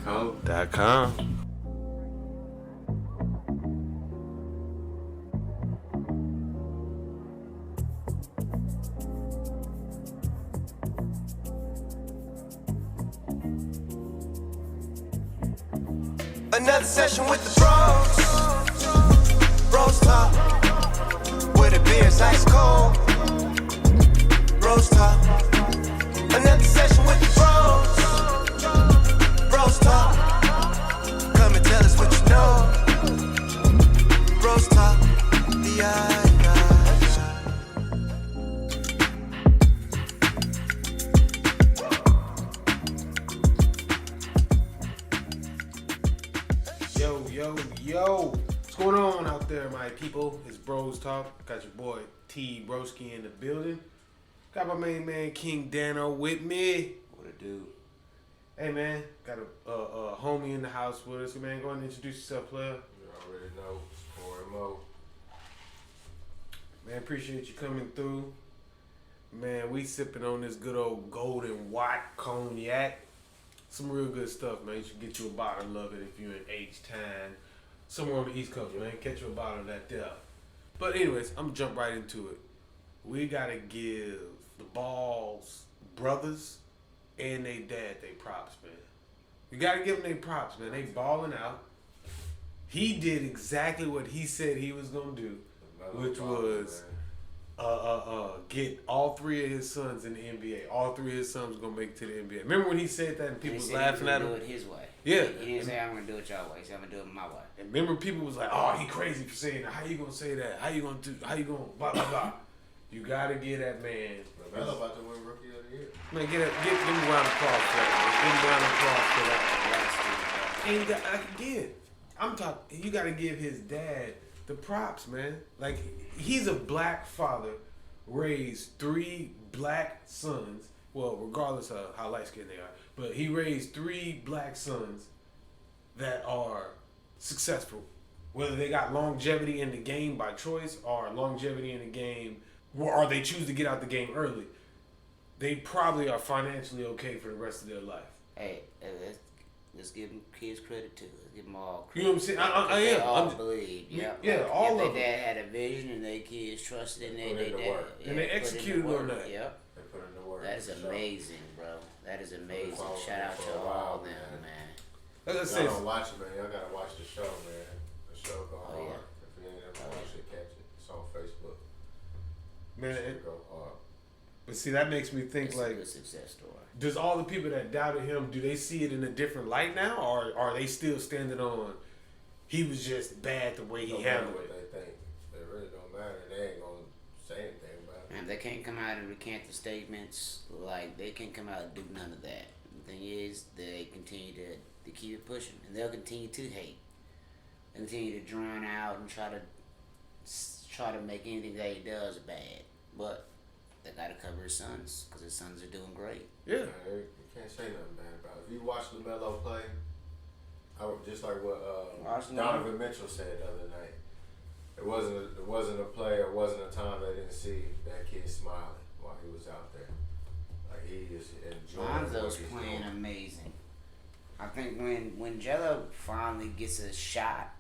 BrosTalk.com. Another session with the bros talk, where the beer's ice cold. Bros talk. Another session with the bros talk. Come and tell us what you know. Bros talk. Yo, what's going on out there, my people? It's Bros Talk. Got your boy T-Broski in the building. Got my main man King DanO with me. What it do? Hey man, got a homie in the house with us. Man, go ahead and introduce yourself, player. You already know. It's Cory Mo. Man, appreciate you coming through. Man, we sipping on this good old golden white cognac. Some real good stuff, man. You should get you a bottle of it if you're in H-Town. Somewhere on the East Coast, man. Catch you a bottle of that there. But anyways, I'm gonna jump right into it. We gotta give the Balls brothers and they dad they props, man. You gotta give them they props, man. They balling out. He did exactly what he said he was gonna do, which was get all three of his sons in the NBA. All three of his sons gonna make it to the NBA. Remember when he said that and people was laughing at him? Do it his way. Yeah. He didn't say I'm gonna do it your way. He said I'm gonna do it my way. And remember people was like, "Oh, he crazy for saying that. How you gonna say that? How you gonna blah blah blah." You gotta get that man. LaMelo about to win Rookie of the Year. Man, give him a round of applause for that. Man. Give him a round of applause for that. And I can give. I'm talking. You gotta give his dad the props, man. Like he's a black father, raised 3 black sons. Well, regardless of how light skinned they are, but he raised 3 black sons that are successful. Whether they got longevity in the game by choice or longevity in the game, or they choose to get out the game early, they probably are financially okay for the rest of their life. Hey, let's give them kids credit too. Let's give them all You credit. know what I'm saying? I am. They all believe. Yep. Yeah, all of them. Their dad had a vision and their kids trusted in their dad. And they executed on that. Yep. They put in the work. That is amazing, bro. That is amazing. Shout out to all of them, man. Let's Y'all say, don't watch it, man. Y'all gotta watch the show, man. The show go hard. yeah. If you ain't ever watched it, catch it. It's on Facebook. man, It go hard. but see, that makes me think It's like, a good success story. does all the people that doubted him, do they see it in a different light now, or are they still standing on he was just bad the way he Don't matter handled what it? they think. It really don't matter. They ain't gonna say anything about it. Man, they can't come out and recant the statements. Like, they can't come out and do none of that. The thing is, they continue to keep it pushing. And they'll continue to hate. They'll continue to drown out and try to make anything that he does bad. But they got to cover his sons, because his sons are doing great. Yeah. Man, you can't say nothing bad about it. If you watch LaMelo play, just like what Donovan Mitchell said the other night, it wasn't a play or wasn't a time they didn't see that kid smiling while he was out there. Like he is enjoying. Lonzo's playing amazing. I think when Jello finally gets a shot,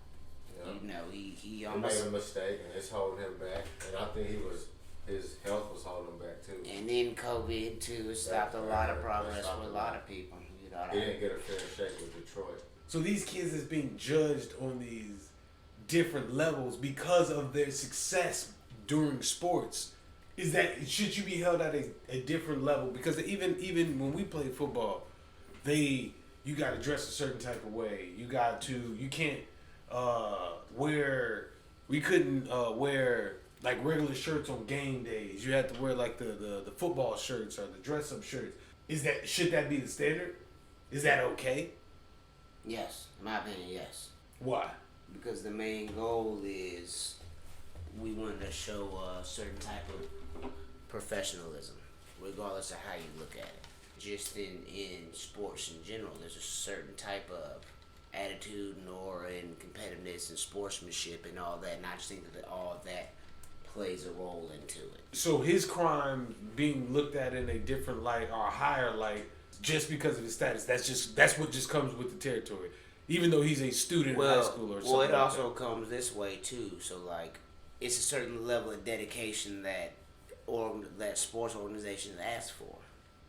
Yeah. you know, he He almost. made a mistake and it's holding him back, and I think his health was holding him back too. And then COVID too, it stopped a lot of progress for a lot of people. You know, He didn't get a fair shake with Detroit. So these kids is being judged on these different levels because of their success during sports. Should you be held at a different level? Because even when we play football, you got to dress a certain type of way. You can't we couldn't wear like regular shirts on game days. You had to wear like the football shirts or the dress up shirts. Should that be the standard? Is that okay? Yes, in my opinion, yes. Why? Because the main goal is we wanted to show a certain type of professionalism, regardless of how you look at it. Just in sports in general, there's a certain type of attitude and aura and competitiveness and sportsmanship and all that. And I just think that all of that plays a role into it. So his crime being looked at in a different light or a higher light just because of his status. That's what just comes with the territory. Even though he's a student in high school or something. Well, it also comes this way too. So like, it's a certain level of dedication that sports organizations ask for,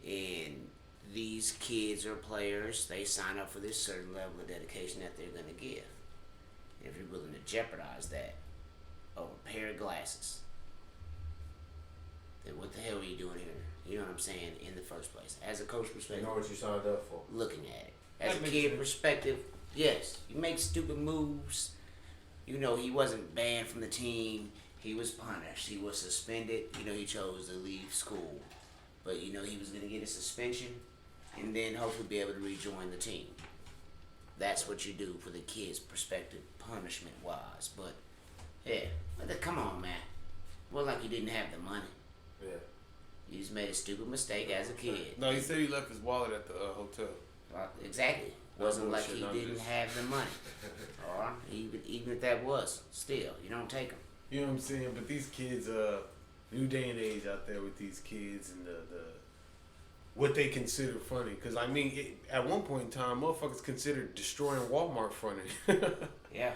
and these kids or players, they sign up for this certain level of dedication that they're gonna give. If you're willing to jeopardize that over a pair of glasses, then what the hell are you doing here? You know what I'm saying? In the first place, as a coach perspective, You know what you signed up for. looking at it as a kid perspective, yes, you make stupid moves. You know, he wasn't banned from the team. He was punished. He was suspended. You know, he chose to leave school. But, you know, he was going to get a suspension and then hopefully be able to rejoin the team. That's what you do for the kid's perspective, punishment-wise. But, yeah, come on, man. It wasn't like you didn't have the money. Yeah. You just made a stupid mistake as a kid. No, he said he left his wallet at the hotel. Exactly. Wasn't like he bullshit, didn't have the money. Or even if that was, still, you don't take them. You know what I'm saying? But these kids, new day and age out there with these kids and the what they consider funny. Because, I mean, at one point in time, motherfuckers considered destroying Walmart funny. Yeah.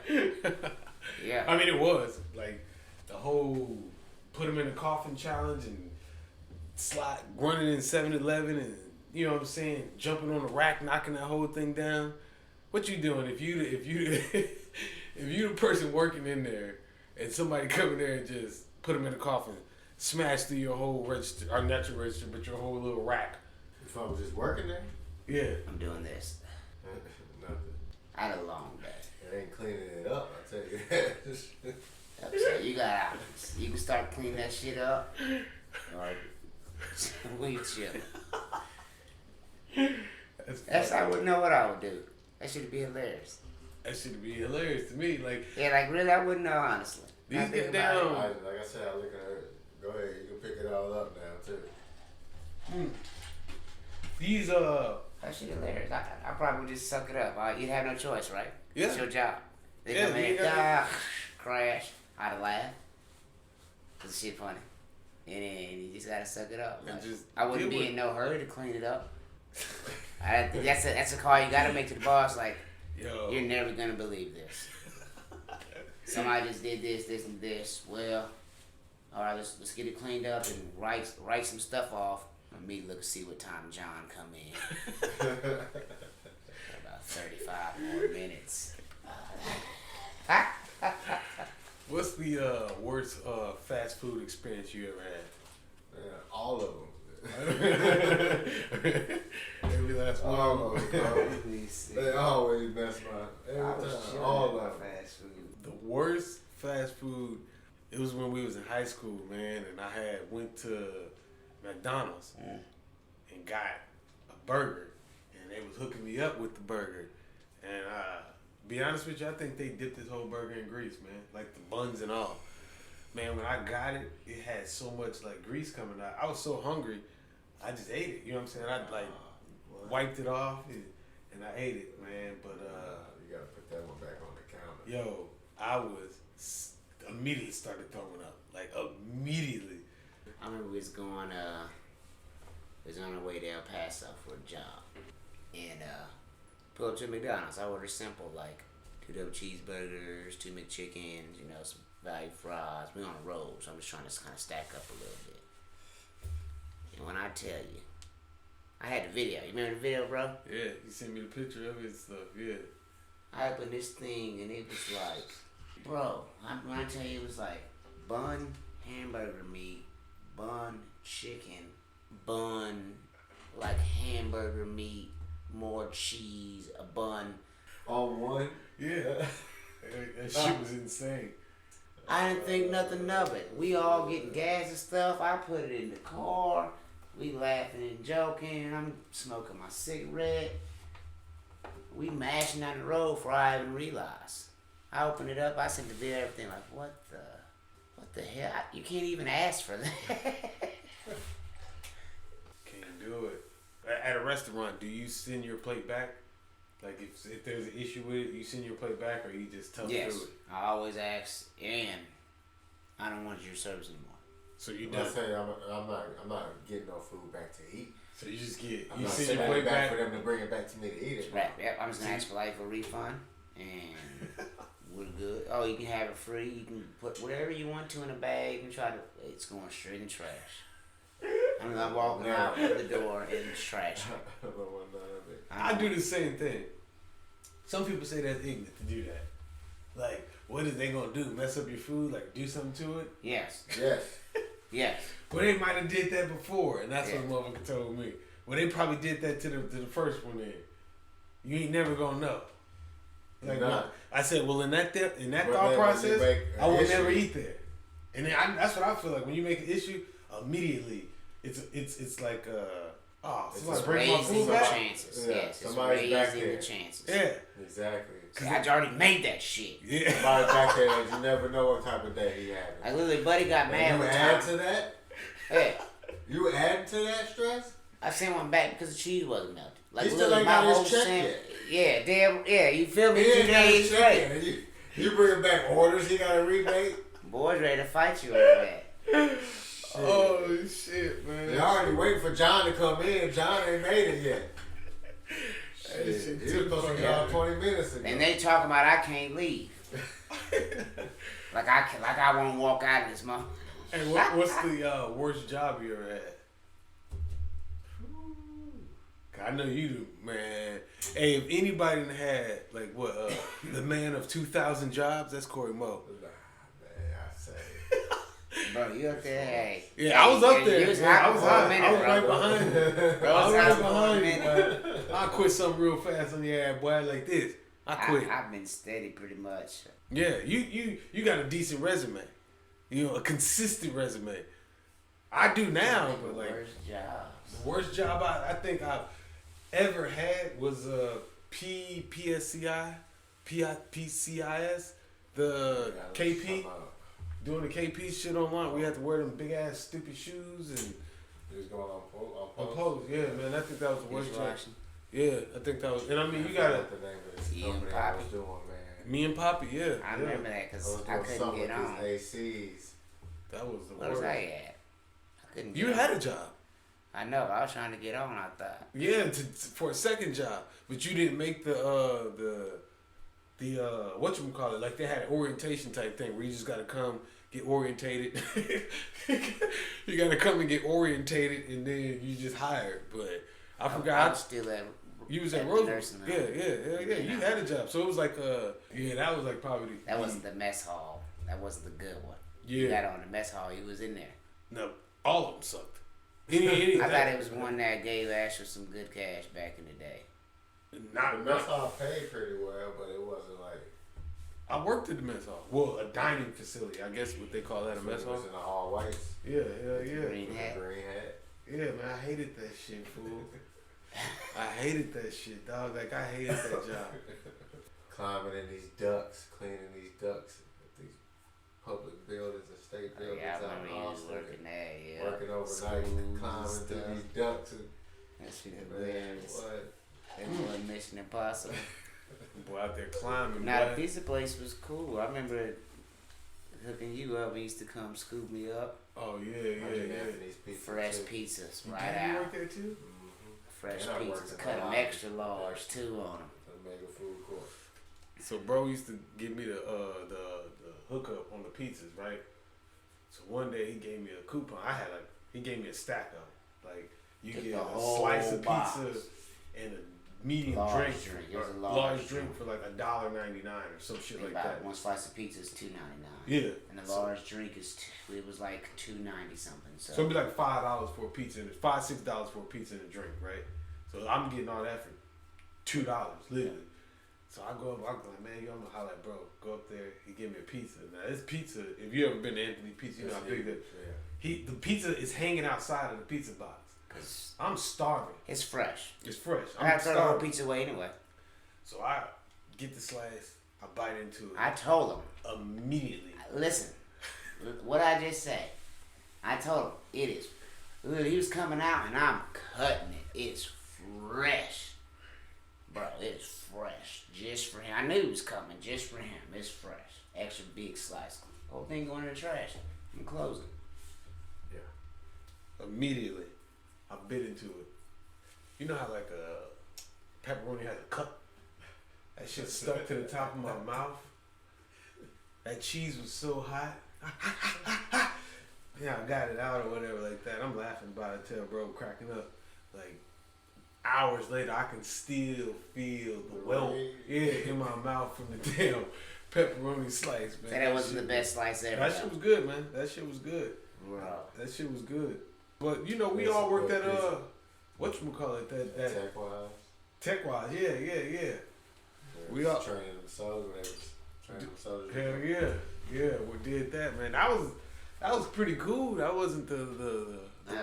Yeah. I mean, it was. Like, the whole put them in a coffin challenge and running in 7-Eleven and, you know what I'm saying, jumping on the rack, knocking that whole thing down. What you doing? If you the person working in there and somebody come in there and just put them in a coffin, smash through your whole register, or not your register, but your whole little rack. If I was just working there? Yeah. I'm doing this. Nothing. I had a long day. It ain't cleaning it up, I tell you that. So you can start cleaning that shit up, or we chilling. I wouldn't know what I would do. That should be hilarious. That should be hilarious to me. Like, yeah, like really, I wouldn't know honestly. These get down. Like I said, I look at her. Go ahead, you can pick it all up now too. These That shit hilarious. I probably would just suck it up. You'd have no choice, right? Yeah. It's your job. They Yeah, come in, yeah. crash. I'd laugh. Cause the shit funny. And then you just gotta suck it up. Like, I wouldn't be in no hurry to clean it up. That's a call you gotta make to the boss. Like, yo, you're never gonna believe this. Somebody just did this, this, and this. Well, all right, let's get it cleaned up and write some stuff off. Let me look and see what time John come in. About 35 more minutes. What's the worst fast food experience you ever had? Yeah, all of them. Every last one. All of them, bro. They always mess my every time. All of them. Fast food. The worst fast food, it was when we was in high school, man, and I went to McDonald's and got a burger, and they was hooking me up with the burger, and be honest with you, I think they dipped this whole burger in grease, man, like the buns and all. Man, when I got it, it had so much like grease coming out. I was so hungry, I just ate it. You know what I'm saying? I like wiped it off and I ate it, man. But you gotta put that one back on the counter. yo, I was immediately started throwing up, like immediately. I remember we was on our way to El Paso for a job, and pull up to McDonald's. I ordered simple, like 2 double cheeseburgers, 2 McChickens, you know, some value fries. We on a roll, so I'm just trying to kind of stack up a little bit. And when I tell you, I had the video. You remember the video, bro? Yeah, you sent me the picture of it and stuff. Yeah. I opened this thing and it was like, bro, when I tell you it was like bun, hamburger meat, bun, chicken, bun, like hamburger meat, more cheese, a bun. On one? Yeah. That shit was insane. I didn't think nothing of it. We all getting gas and stuff. I put it in the car. We laughing and joking. I'm smoking my cigarette. We mashing down the road before I even realized. I opened it up. I sent the video, everything like, what the hell? You can't even ask for that. Can't do it. At a restaurant, do you send your plate back? Like if there's an issue with it, you send your plate back, or you just tough through it? I always ask, and I don't want your service anymore. So you I done? say I'm not getting no food back to eat. So you just get you send your plate back for them to bring it back to me to eat it. Right. Yep. I'm just gonna ask for like a refund, and we're good. Oh, you can have it free. You can put whatever you want to in a bag and try to. It's going straight in trash. I'm not walking out of the door and it's trash. I do the same thing. Some people say that's ignorant to do that. Like, what is they gonna do? Mess up your food? Like, do something to it? Yes. Yes. Well, they might have did that before, and that's what motherfucker told me. Well, they probably did that to the first one. Then you ain't never gonna know. Like, I said, well, in that thought process, I will never eat there. And then that's what I feel like when you make an issue immediately. It's like somebody bring my food back. Chances. Yeah. Yes, somebody's back there. The chances. Yeah, exactly. Cause I already made that shit. Yeah, somebody's back there that you never know what type of day he having. Like literally, buddy got mad. You add to that? Yeah. You add to that stress? I sent one back because the cheese wasn't melted. Like he still ain't got his check yet. Yeah, damn. Yeah, you feel me? 2 days straight. You bring back orders. He got a rebate. Boys ready to fight you over that. Oh shit, man! They already waiting for John to come in. John ain't made it yet. Shit. He was supposed to be out 20 minutes ago. And they talking about I can't leave. like I won't walk out of this month. Hey, what's the worst job you ever had? I know you do, man. Hey, if anybody had like the man of 2,000 jobs, that's Cory Mo. Bro, you up there? Hey. Yeah, I was up there. I was right behind you. I was right behind you. I quit something real fast on your ass, boy, like this. I quit. I've been steady pretty much. Yeah, you got a decent resume. You know, a consistent resume. I do now, but like the worst job I think I've ever had was PSCI, the KP. Doing the KP shit online, we had to wear them big ass stupid shoes and. He was going on post. Yeah, man, I think that was the worst job. Yeah, I think that was, and I mean, you gotta. Me and Poppy. Me and Poppy, yeah. I remember that because I couldn't get on. ACs. That was the worst. Where was I at? I couldn't. You had a job. I know. I was trying to get on. I thought. Yeah, for a second job, but you didn't make the whatchamacallit, like they had an orientation type thing where you just gotta come get orientated. You gotta come and get orientated and then you just hired. But I forgot. I was still at. You was at Roosevelt. Yeah. You had a job, so it was like that was like probably. That wasn't the mess hall. That wasn't the good one. Yeah. You got on the mess hall. He was in there. No, all of them sucked. I thought it was one that gave Asher some good cash back in the day. Not the mess hall paid pretty well, but it wasn't like. I worked at the mess hall. Well, a dining facility. I guess what they call that, a mess hall. It was in the all whites. Yeah. Green hat. Yeah, man, I hated that shit, fool. I hated that shit, dog. Like, I hated that job. Climbing in these ducts, cleaning these ducts at these public buildings and state buildings out in Austin. Working there, yeah. Working overnight, climbing through these ducts. That shit hilarious. That was Mission Impossible. Boy, out there climbing. Now, the pizza place was cool. I remember hooking you up. We used to come scoop me up. Oh, yeah. Fresh pizzas, right out. You out. work there, too? Fresh pizzas. Cut them extra large, too, on them. Mega food court. So, bro used to give me the hookup on the pizzas, right? So, one day he gave me a coupon. He gave me a stack of them. Like, you get a slice of pizza and a medium drink. A large drink for like $1.99 or some shit like that. One slice of pizza is $2.99. Yeah. And the large drink it was like $2.90 something. So it'd be like $5 for a pizza and $5-6 for a pizza and a drink, right? So I'm getting all that for $2, literally. So I go up, I'm like, man, I'm gonna holler at bro. Go up there, he give me a pizza. Now this pizza, if you ever been to Anthony Pizza, you know how big that. Yeah. The pizza is hanging outside of the pizza box. Cause I'm starving. It's fresh. It's fresh. I have to throw the whole pizza away anyway. So I get the slice, I bite into it. I told him immediately. Listen, what I just said. I told him it is. He was coming out and I'm cutting it. It's fresh. Bro, it's fresh. Just for him. I knew it was coming just for him. It's fresh. Extra big slice. Whole thing going in the trash. I'm closing. Yeah. Immediately, I bit into it. You know how like a pepperoni has a cup? That shit stuck to the top of my mouth. That cheese was so hot. Yeah, I got it out or whatever like that. I'm laughing about it till bro cracking up. Like hours later, I can still feel the welt in my mouth from the damn pepperoni slice, man. So that wasn't the best slice ever. That shit was good, man. That shit was good. Wow. That shit was good. But you know, we all worked at whatchamacallit, that TechWise, yeah. We all training the soldiers. Hell yeah, we did that, man. That was pretty cool. That wasn't the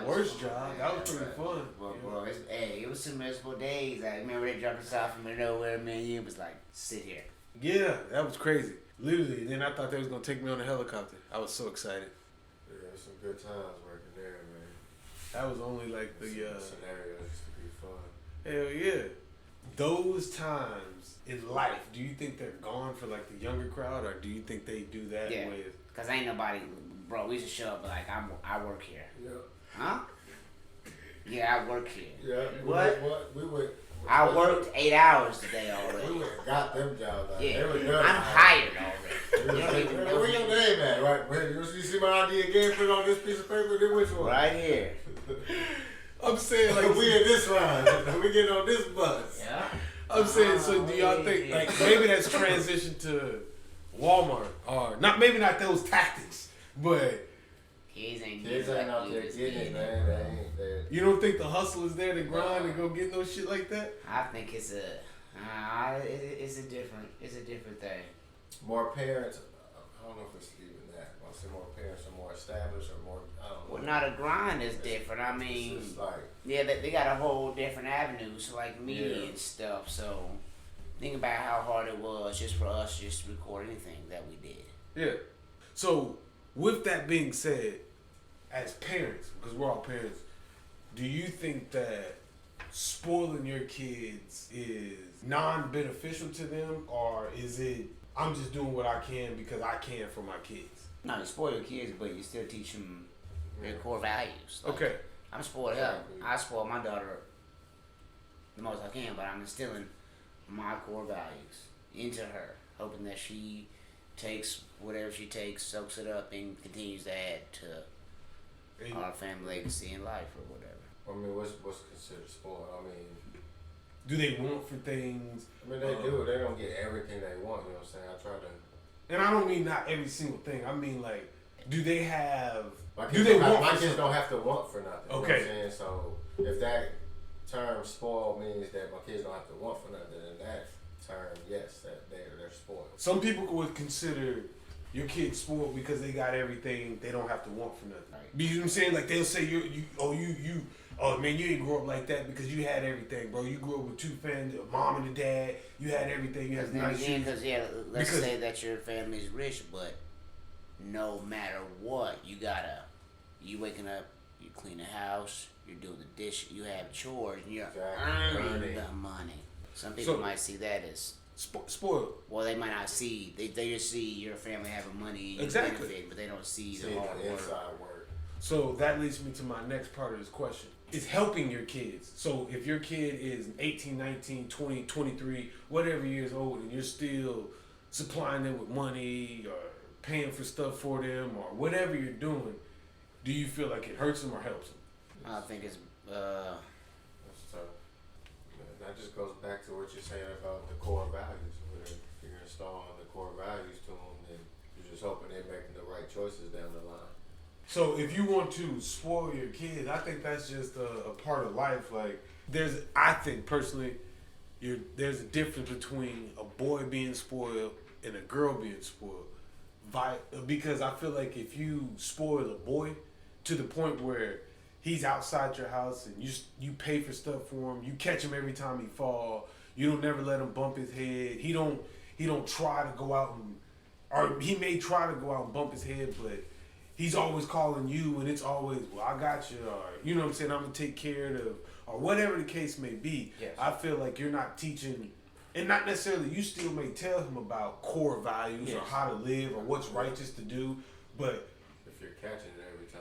worst job. That was pretty fun. Well, bro, it was some miserable days. I remember they dropped us off from nowhere, man. You was like, sit here. Yeah, that was crazy. Literally, then I thought they was gonna take me on a helicopter. I was so excited. Yeah, some good times working there, man. That was only like the scenarios used to be fun. Hell yeah. Those times in life, do you think they're gone for like the younger crowd, or do you think they do that with? Cause ain't nobody, bro. We used to show up like I work here. Yeah. Huh? Yeah, I work here. Yeah. What? We went. I worked 8 hours today already. We went and got them jobs. Like, Yeah, they were done. I'm hired already. Where your name at? Right? You see my ID again? Put it on this piece of paper. Then which one? Right here. I'm saying like we in this line. We getting on this bus. Yeah. I'm saying, so do y'all think like maybe that's transition to Walmart or not? Maybe not those tactics, but kids ain't out there getting it, man. They ain't there. You don't think the hustle is there to grind and go get no shit like that? I think it's a different thing. More parents. I don't know if it's even that. I say more parents are more established or more. I don't know. Well, now the grind is different. I mean, it's like, yeah, they got a whole different avenues, so like media and stuff. So think about how hard it was just for us just to record anything that we did. Yeah. So with that being said, as parents, because we're all parents, do you think that spoiling your kids is non-beneficial to them, or is it I'm just doing what I can because I can for my kids? No, you spoil your kids, but you still teach them their core values. Like, Okay. I'm spoiled up. I spoil my daughter the most I can, but I'm instilling my core values into her, hoping that she takes whatever she takes, soaks it up, and continues to add to our family legacy in life or whatever. I mean, what's considered spoiled? I mean, do they want for things? I mean, they do. They don't get everything they want. You know what I'm saying? I try to. And I don't mean not every single thing. I mean like, do they have? My Do they want? My kids don't have to want for nothing. Okay. You know what I'm saying? So if that term spoiled means that my kids don't have to want for nothing, then that term, yes, that they're spoiled. Some people would consider your kids spoiled because they got everything. They don't have to want for nothing. Right. You know what I'm saying? Like they'll say oh man, you didn't grow up like that because you had everything, bro. You grew up with two families, a mom and a dad. You had everything. You had nice shoes. Let's say that your family's rich, but no matter what, you waking up, you clean the house, you're doing the dish, you have chores, and you're earning the money. Some people might see that as spoiled. Well, they might not see. They just see your family having money and benefit, but they don't see the hard work. So that leads me to my next part of this question. Is helping your kids. So if your kid is 18, 19, 20, 23, whatever years old, and you're still supplying them with money or paying for stuff for them or whatever you're doing, do you feel like it hurts them or helps them? I think it's That's tough. That just goes back to what you're saying about the core values. If you're installing the core values to them, then you're just hoping they're making the right choices down the line. So if you want to spoil your kids, I think that's just a part of life. Like I think personally, there's a difference between a boy being spoiled and a girl being spoiled. Because I feel like if you spoil a boy to the point where he's outside your house and you pay for stuff for him, you catch him every time he fall, you don't never let him bump his head. He don't try to go out or he may try to go out and bump his head, but he's always calling you, and it's always, well, I got you, or you know what I'm saying, I'm gonna take care of, or whatever the case may be. Yes. I feel like you're not teaching, and not necessarily, you still may tell him about core values or how to live or what's righteous to do, but if you're catching it every time,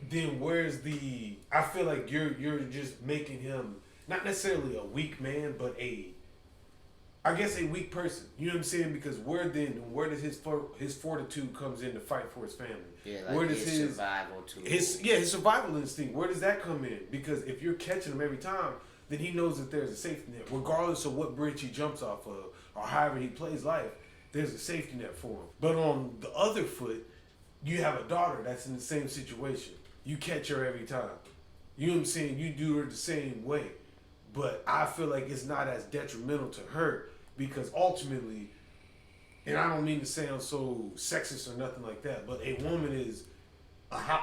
then where's I feel like you're just making him not necessarily a weak man, but I guess a weak person. You know what I'm saying? Because where does his fortitude comes in to fight for his family? Yeah, like where does his survival tool. His survival instinct. Where does that come in? Because if you're catching him every time, then he knows that there's a safety net, regardless of what bridge he jumps off of or however he plays life. There's a safety net for him. But on the other foot, you have a daughter that's in the same situation. You catch her every time. You know what I'm saying? You do her the same way. But I feel like it's not as detrimental to her because ultimately, and I don't mean to sound so sexist or nothing like that, but a woman is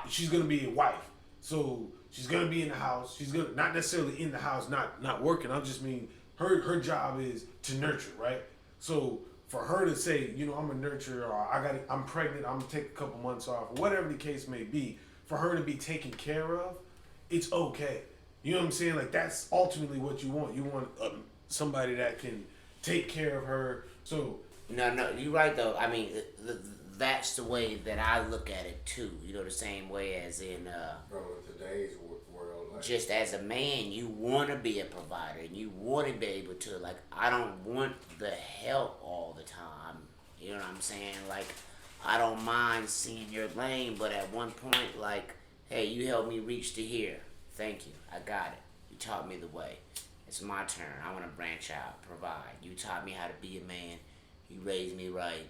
she's gonna be a wife. So she's gonna be in the house. She's gonna not necessarily in the house, not working. I just mean her job is to nurture, right? So for her to say, you know, I'm a nurturer, or I'm pregnant, I'm gonna take a couple months off, or whatever the case may be, for her to be taken care of, it's okay. You know what I'm saying? Like that's ultimately what you want. You want somebody that can take care of her. So no, you're right though. I mean, that's the way that I look at it too. You know, the same way as in bro, in today's world, like, just as a man, you want to be a provider and you want to be able to, like, I don't want the help all the time. You know what I'm saying? Like, I don't mind seeing your lane, but at one point, like, hey, you helped me reach to here. Thank you. I got it. You taught me the way. It's my turn. I want to branch out, provide. You taught me how to be a man. You raised me right.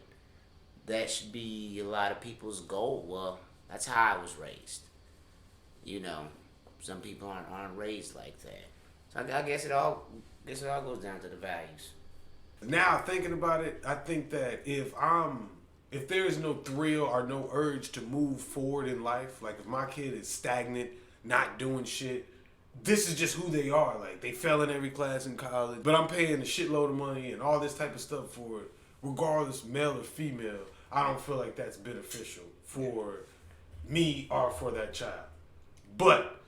That should be a lot of people's goal. Well, that's how I was raised. You know, some people aren't raised like that. So I guess it all goes down to the values. Now thinking about it, I think that if there is no thrill or no urge to move forward in life, like if my kid is stagnant, not doing shit, this is just who they are. Like they fell in every class in college, but I'm paying a shitload of money and all this type of stuff for it, regardless male or female. I don't feel like that's beneficial for me or for that child. But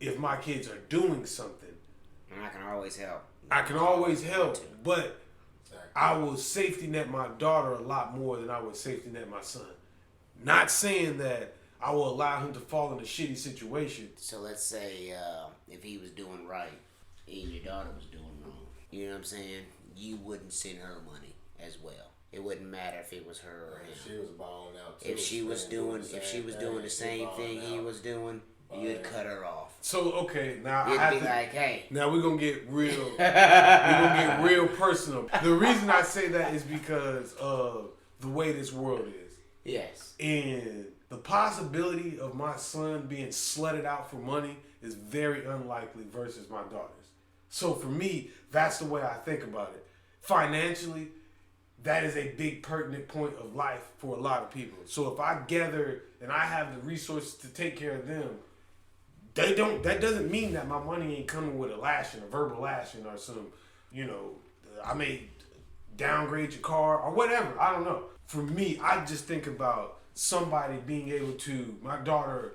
if my kids are doing something, and I can always help. But I will safety net my daughter a lot more than I would safety net my son. Not saying that I will allow him to fall in a shitty situation. So let's say if he was doing right and your daughter was doing wrong, you know what I'm saying? You wouldn't send her money as well. It wouldn't matter if it was her or him. She was balling out too. If she was doing the same thing he was doing, you'd cut her off. So okay, now you'd I have be to, like, hey. Now we're gonna get real. We're gonna get real personal. The reason I say that is because of the way this world is. Yes. And the possibility of my son being slutted out for money is very unlikely versus my daughter's. So for me, that's the way I think about it. Financially, that is a big pertinent point of life for a lot of people. So if I gather and I have the resources to take care of them, that doesn't mean that my money ain't coming with a lashing, a verbal lashing or some, you know, I may downgrade your car or whatever. I don't know. For me, I just think about somebody being able to, my daughter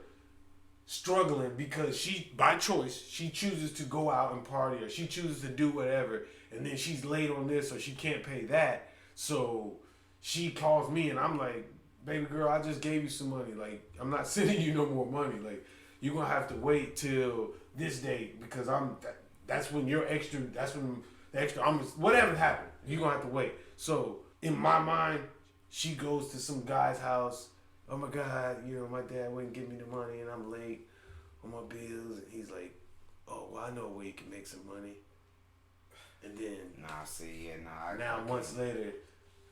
struggling because she, by choice, she chooses to go out and party or she chooses to do whatever, and then she's late on this or she can't pay that. So she calls me and I'm like, baby girl, I just gave you some money. Like, I'm not sending you no more money. Like, you're going to have to wait till this date because that's when the extra, whatever happened, you're going to have to wait. So in my mind, she goes to some guy's house. Oh my God, you know, my dad wouldn't give me the money and I'm late on my bills. And he's like, oh, well, I know where you can make some money. And then now months later,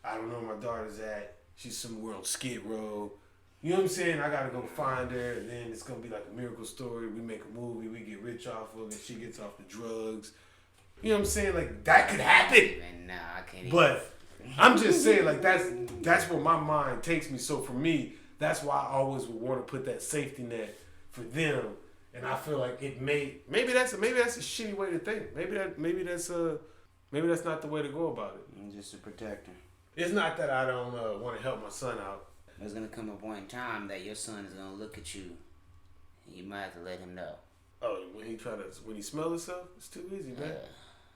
I don't know where my daughter's at. She's somewhere on Skid Row. You know what I'm saying? I gotta go find her, and then it's gonna be like a miracle story. We make a movie, we get rich off of it. She gets off the drugs. You know what I'm saying? Like that could happen. Nah, I can't. But I'm just saying, like that's where my mind takes me. So for me, that's why I always would want to put that safety net for them. And I feel like it maybe that's a shitty way to think. Maybe that's not the way to go about it. I'm just a protector. It's not that I don't want to help my son out. There's gonna come a point in time that your son is gonna look at you, and you might have to let him know. Oh, when he smells himself, it's too easy, man.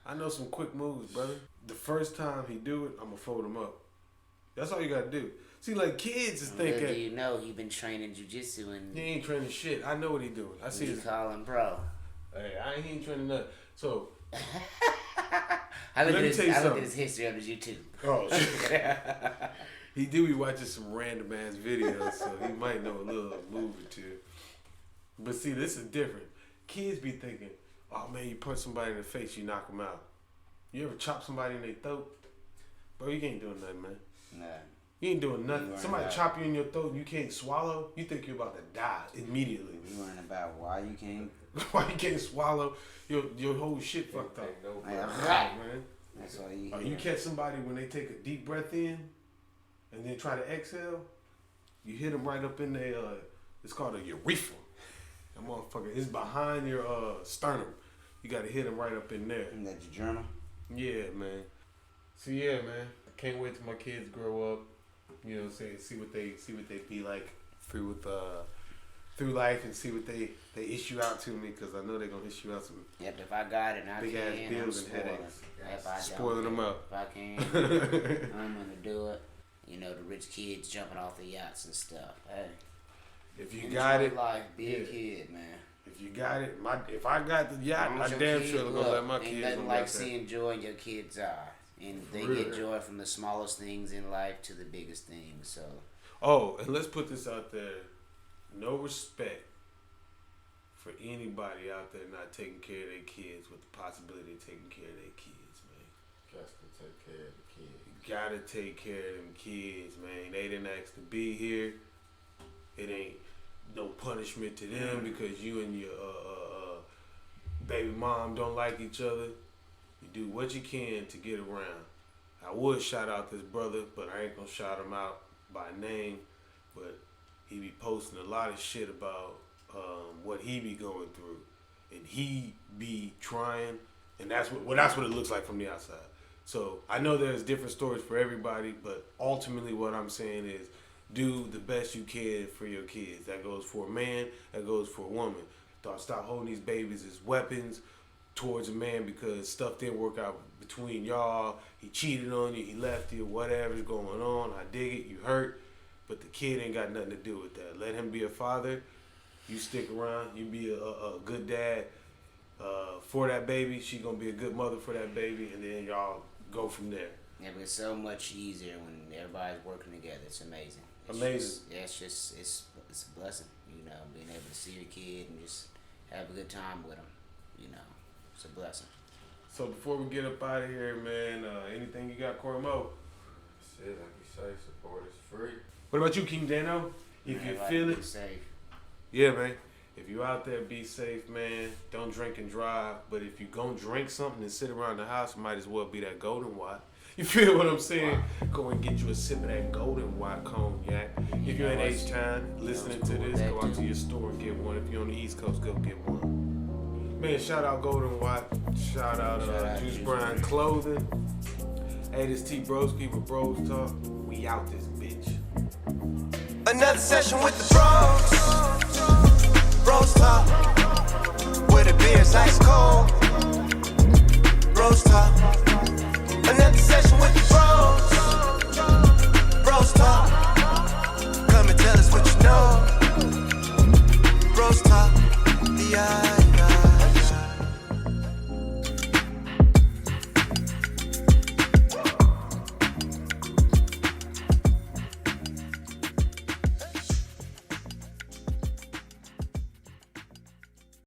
I know some quick moves, brother. The first time he do it, I'm gonna fold him up. That's all you gotta do. See, like kids is thinking. Little do you know he been training jujitsu and he ain't training shit. I know what he doing. I see. You call him bro. Hey, he ain't training nothing. So I looked let me tell you at something. his history on his YouTube. Oh shit. He do be watching some random ass videos, so he might know a little move or two. But see, this is different. Kids be thinking, oh man, you punch somebody in the face, you knock them out. You ever chop somebody in their throat? Bro, you ain't doing nothing, man. Nah. You ain't doing nothing. You Somebody about, chop you in your throat, you can't swallow, you think you're about to die immediately. You learning about why you can't. Why you can't swallow? Your whole shit fucked up. Man. That's all you hear. You catch somebody when they take a deep breath in and then try to exhale, you hit them right up in their, it's called a urethra. That motherfucker is behind your sternum. You gotta hit them right up in there. Isn't that your journal? Yeah, man. So yeah, man. I can't wait till my kids grow up. You know what I'm saying? See what they be like through life and see what they issue out to me, because I know they're gonna issue out some Yep, if I got it and I big can, ass bills and headaches. If I Spoiling them up. If I can, I'm gonna do it. You know, the rich kids jumping off the yachts and stuff. Hey, If you enjoy got it, life, be a kid, man. if you got it, if I got the yacht, I damn sure gonna let my kids. Ain't nothing like seeing joy in your kids' eye, and they get joy from the smallest things in life to the biggest things. So. Oh, and let's put this out there. No respect for anybody out there not taking care of their kids with the possibility of taking care of their kids, man. Got to take care of the kids. You gotta take care of them kids, man. They didn't ask to be here. It ain't no punishment to them because you and your baby mom don't like each other. You do what you can to get around. I would shout out this brother, but I ain't gonna shout him out by name. But he be posting a lot of shit about what he be going through, and he be trying, and that's what it looks like from the outside. So I know there's different stories for everybody, but ultimately what I'm saying is do the best you can for your kids. That goes for a man, that goes for a woman. Stop holding these babies as weapons towards a man because stuff didn't work out between y'all. He cheated on you, he left you, whatever's going on. I dig it, you hurt, but the kid ain't got nothing to do with that. Let him be a father. You stick around, you be a good dad for that baby. She gonna be a good mother for that baby, and then y'all go from there. Yeah, but it's so much easier when everybody's working together. It's amazing. It's a blessing, you know, being able to see your kid and just have a good time with them. You know, it's a blessing. So before we get up out of here, man, anything you got, Cory Mo? That's it. Like you say, support is free. What about you, King DanO? If you feel it, safe. Yeah, man. If you out there, be safe, man. Don't drink and drive. But if you gonna drink something and sit around the house, it might as well be that golden white. You feel what I'm saying? Go and get you a sip of that golden white cognac. If you're in H-Town listening to this, go out to your store and get one. If you're on the East Coast, go get one. Man, shout out Golden White. Shout out Juice Brown Clothing. Hey, this T-Broski with BrosTalk. We out this bitch. Another session with the bros. Bros talk. Where the beer's ice cold.